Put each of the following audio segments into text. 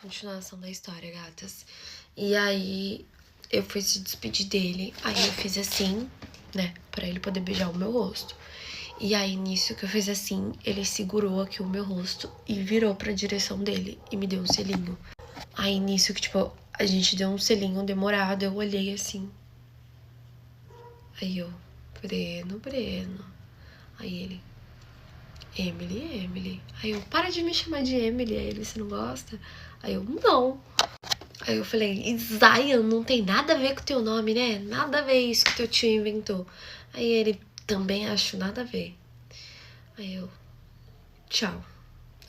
Continuação da história, gatas. E aí, eu fui se despedir dele. Aí eu fiz assim, né? Pra ele poder beijar o meu rosto. E aí, nisso que eu fiz assim, ele segurou aqui o meu rosto e virou pra direção dele e me deu um selinho. Aí, nisso que, tipo, a gente deu um selinho demorado, eu olhei assim. Aí eu, Breno. Aí ele, Emily. Aí eu, para de me chamar de Emily. Aí ele, você não gosta? Aí eu, não. Aí eu falei, Zion, não tem nada a ver com o teu nome, né? Nada a ver isso que teu tio inventou. Aí ele, também acho nada a ver. Aí eu, tchau.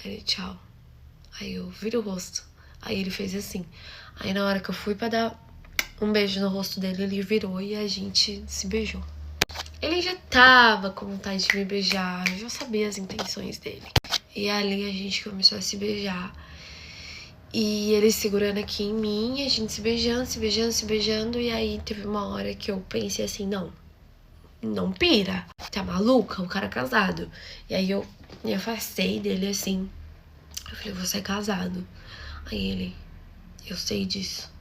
Aí ele, tchau. Aí eu viro o rosto. Aí ele fez assim. Aí na hora que eu fui pra dar um beijo no rosto dele, ele virou e a gente se beijou. Ele já tava com vontade de me beijar, eu já sabia as intenções dele. E ali a gente começou a se beijar. E ele segurando aqui em mim, a gente se beijando. E aí teve uma hora que eu pensei assim, não pira. Tá maluca? O cara é casado. E aí eu me afastei dele assim. Eu falei, você é casado. Aí ele, eu sei disso.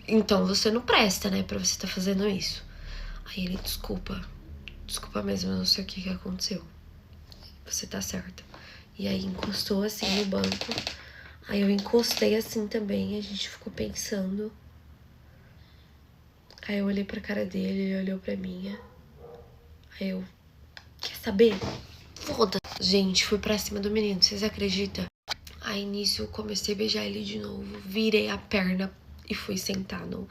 Então você não presta, né, pra você tá fazendo isso. Aí ele, desculpa mesmo, eu não sei o que aconteceu. Você tá certa. E aí encostou assim no banco. Aí eu encostei assim também, a gente ficou pensando. Aí eu olhei pra cara dele, ele olhou pra minha. Aí eu, quer saber? Foda-se. Gente, fui pra cima do menino, vocês acreditam? Aí nisso eu comecei a beijar ele de novo, virei a perna e fui sentar no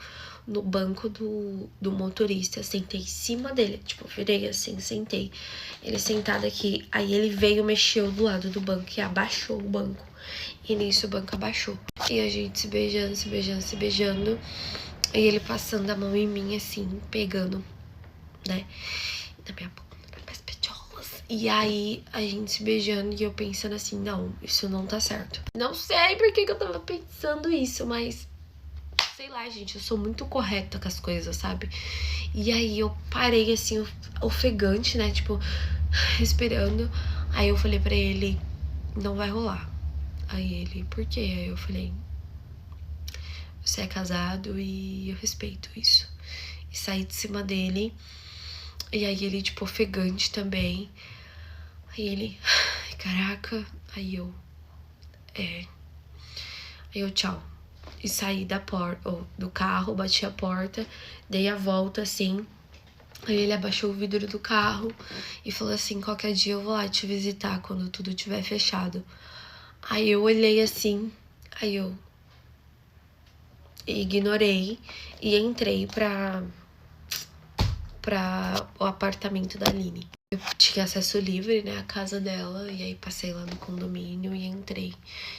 banco do motorista. Sentei em cima dele, tipo, virei assim, sentei. Ele sentado aqui, aí ele veio, mexeu do lado do banco e abaixou o banco. E nisso o banco abaixou. E a gente se beijando. E ele passando a mão em mim, assim, pegando, né, na minha boca, nas minhas petiolas. E aí a gente se beijando e eu pensando assim, não, isso não tá certo. Não sei por que eu tava pensando isso, mas sei lá, gente, eu sou muito correta com as coisas, sabe? E aí eu parei assim, ofegante, né, tipo, respirando. Aí eu falei pra ele, não vai rolar. Aí ele, por quê? Aí eu falei, você é casado e eu respeito isso. E saí de cima dele. E aí ele, tipo, ofegante também. Aí ele, ai, caraca. Aí eu, Aí eu, tchau. E saí da porta, do carro, bati a porta, dei a volta assim. Aí ele abaixou o vidro do carro e falou assim, qualquer dia eu vou lá te visitar quando tudo tiver fechado. Aí eu olhei assim, aí eu ignorei e entrei pra o apartamento da Aline. Eu tinha acesso livre, né, à casa dela, e aí passei lá no condomínio e entrei.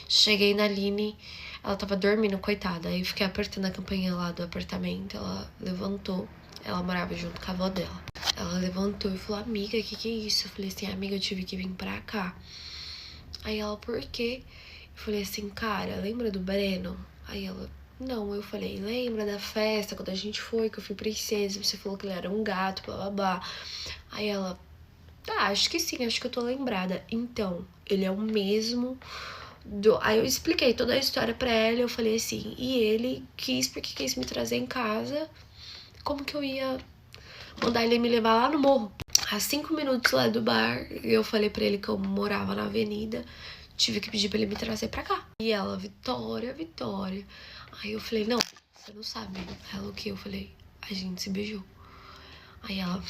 Cheguei na Aline, ela tava dormindo, coitada, aí fiquei apertando a campainha lá do apartamento, ela levantou, ela morava junto com a avó dela. Ela levantou e falou, amiga, que é isso? Eu falei assim, amiga, eu tive que vir pra cá. Aí ela, por quê? Eu falei assim, cara, lembra do Breno? Aí ela, não. Eu falei, lembra da festa, quando a gente foi, que eu fui princesa, você falou que ele era um gato, blá blá blá. Aí ela, tá, acho que sim, acho que eu tô lembrada. Então, ele é o mesmo Aí eu expliquei toda a história pra ela, eu falei assim, e ele porque quis me trazer em casa, como que eu ia mandar ele me levar lá no morro? A 5 minutos lá do bar, eu falei pra ele que eu morava na avenida, tive que pedir pra ele me trazer pra cá. E ela, Vitória. Aí eu falei, não, você não sabe. Ela, o que? Eu falei, a gente se beijou. Aí ela,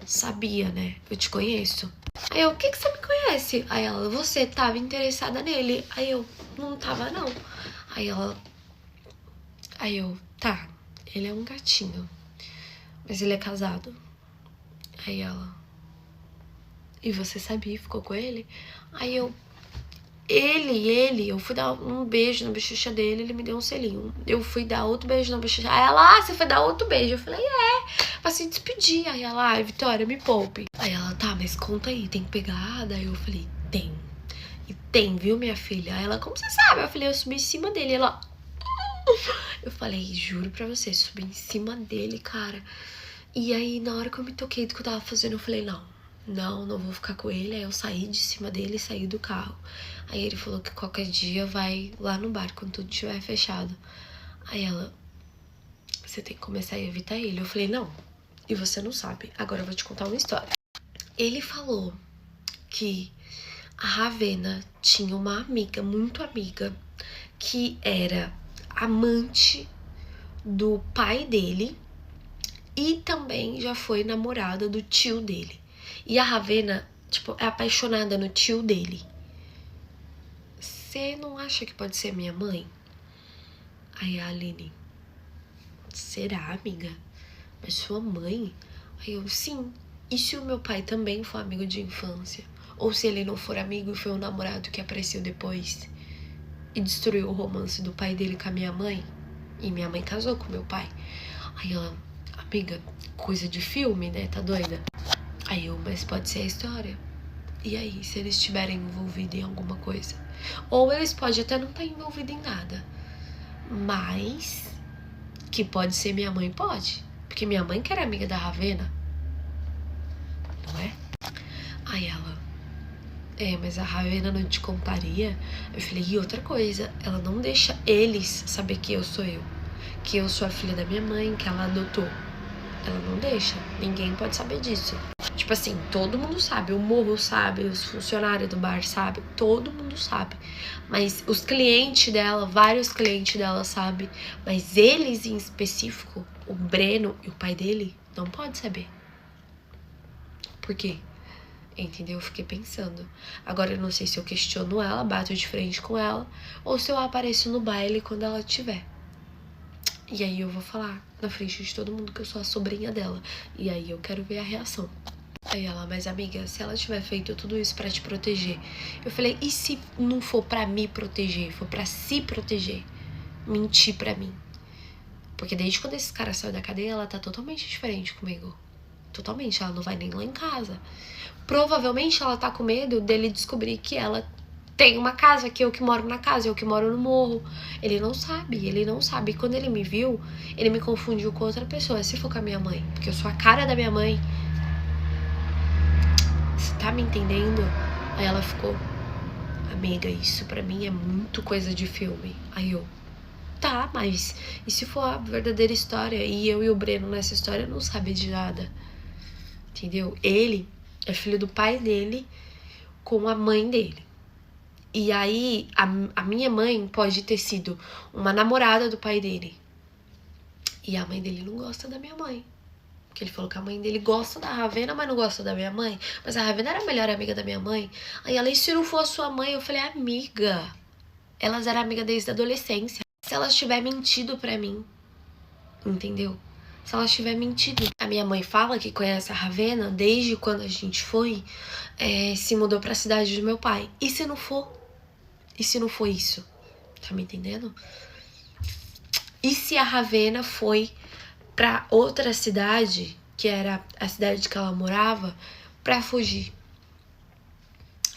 sabia, né? Eu te conheço. Aí eu, o que você me conhece? Aí ela, você tava interessada nele. Aí eu, não tava não. Aí eu, tá, ele é um gatinho, mas ele é casado. Aí ela, e você sabia, ficou com ele? Aí eu, eu fui dar um beijo na bochecha dele, ele me deu um selinho. Eu fui dar outro beijo na bochecha. Aí ela, você foi dar outro beijo? Eu falei, pra se despedir. Aí ela, ai, Vitória, me poupe. Aí ela, tá, mas conta aí, tem pegada? Aí eu falei, tem. E tem, viu, minha filha? Aí ela, como você sabe? Eu falei, eu subi em cima dele. Ela, eu falei, juro pra você, subi em cima dele, cara. E aí, na hora que eu me toquei do que eu tava fazendo, eu falei, não, não vou ficar com ele. Aí eu saí de cima dele e saí do carro. Aí ele falou que qualquer dia vai lá no bar, quando tudo estiver fechado. Aí ela, você tem que começar a evitar ele. Eu falei, não, e você não sabe. Agora eu vou te contar uma história. Ele falou que a Ravena tinha uma amiga, muito amiga, que era amante do pai dele e também já foi namorada do tio dele. E a Ravena, tipo, é apaixonada no tio dele. Você não acha que pode ser minha mãe? Aí a Aline, será, amiga? Mas sua mãe? Aí eu, sim. E se o meu pai também for amigo de infância? Ou se ele não for amigo e foi um namorado que apareceu depois e destruiu o romance do pai dele com a minha mãe? E minha mãe casou com meu pai. Aí ela, amiga, coisa de filme, né? Tá doida? Aí eu, mas pode ser a história. E aí, se eles estiverem envolvidos em alguma coisa? Ou eles podem até não estar envolvidos em nada. Mas que pode ser minha mãe, pode. Porque minha mãe que era amiga da Ravena. Não é? Aí ela, mas a Ravena não te contaria? Eu falei, e outra coisa, ela não deixa eles saber que eu sou eu. Que eu sou a filha da minha mãe, que ela adotou. Ela não deixa, ninguém pode saber disso. Tipo assim, todo mundo sabe, o morro sabe, os funcionários do bar sabem, todo mundo sabe. Mas os clientes dela, vários clientes dela sabem, mas eles em específico, o Breno e o pai dele, não pode saber. Por quê? Entendeu? Eu fiquei pensando. Agora eu não sei se eu questiono ela, bato de frente com ela, ou se eu apareço no baile quando ela tiver. E aí eu vou falar na frente de todo mundo que eu sou a sobrinha dela. E aí eu quero ver a reação. Aí ela, mas amiga, se ela tiver feito tudo isso pra te proteger? Eu falei, e se não for pra me proteger? For pra se proteger? Mentir pra mim? Porque desde quando esse cara saiu da cadeia, ela tá totalmente diferente comigo. Totalmente, ela não vai nem lá em casa. Provavelmente ela tá com medo dele descobrir que ela tem uma casa, que eu que moro na casa, eu que moro no morro. Ele não sabe. E quando ele me viu, ele me confundiu com outra pessoa. Se for com a minha mãe, porque eu sou a cara da minha mãe. Você tá me entendendo? Aí ela ficou, amiga, isso pra mim é muito coisa de filme. Aí eu, tá, mas e se for a verdadeira história? E eu e o Breno nessa história não sabe de nada. Entendeu? Ele é filho do pai dele com a mãe dele. E aí, a minha mãe pode ter sido uma namorada do pai dele. E a mãe dele não gosta da minha mãe. Porque ele falou que a mãe dele gosta da Ravena, mas não gosta da minha mãe. Mas a Ravena era a melhor amiga da minha mãe. Aí ela, e se não for a sua mãe? Eu falei, amiga, elas eram amigas desde a adolescência. Se elas tiver mentido pra mim, entendeu? Se elas tiver mentido. A minha mãe fala que conhece a Ravena desde quando a gente se mudou pra cidade do meu pai. E se não for? E se não for isso? Tá me entendendo? E se a Ravena foi pra outra cidade, que era a cidade que ela morava, pra fugir?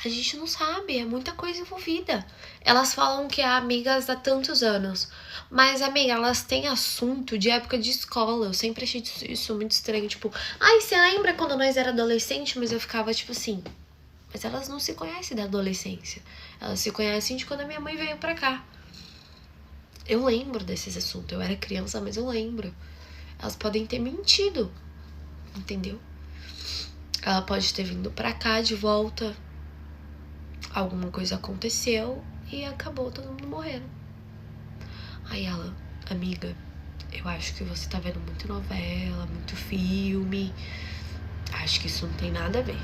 A gente não sabe, é muita coisa envolvida. Elas falam que é amigas há tantos anos. Mas, amiga, elas têm assunto de época de escola. Eu sempre achei isso muito estranho. Tipo, ai, você lembra quando nós era adolescente? Mas eu ficava tipo assim. Mas elas não se conhecem da adolescência. Elas se conhecem de quando a minha mãe veio pra cá. Eu lembro desses assuntos. Eu era criança, mas eu lembro. Elas podem ter mentido. Entendeu? Ela pode ter vindo pra cá de volta. Alguma coisa aconteceu e acabou todo mundo morrendo. Aí ela, amiga, eu acho que você tá vendo muito novela, muito filme. Acho que isso não tem nada a ver.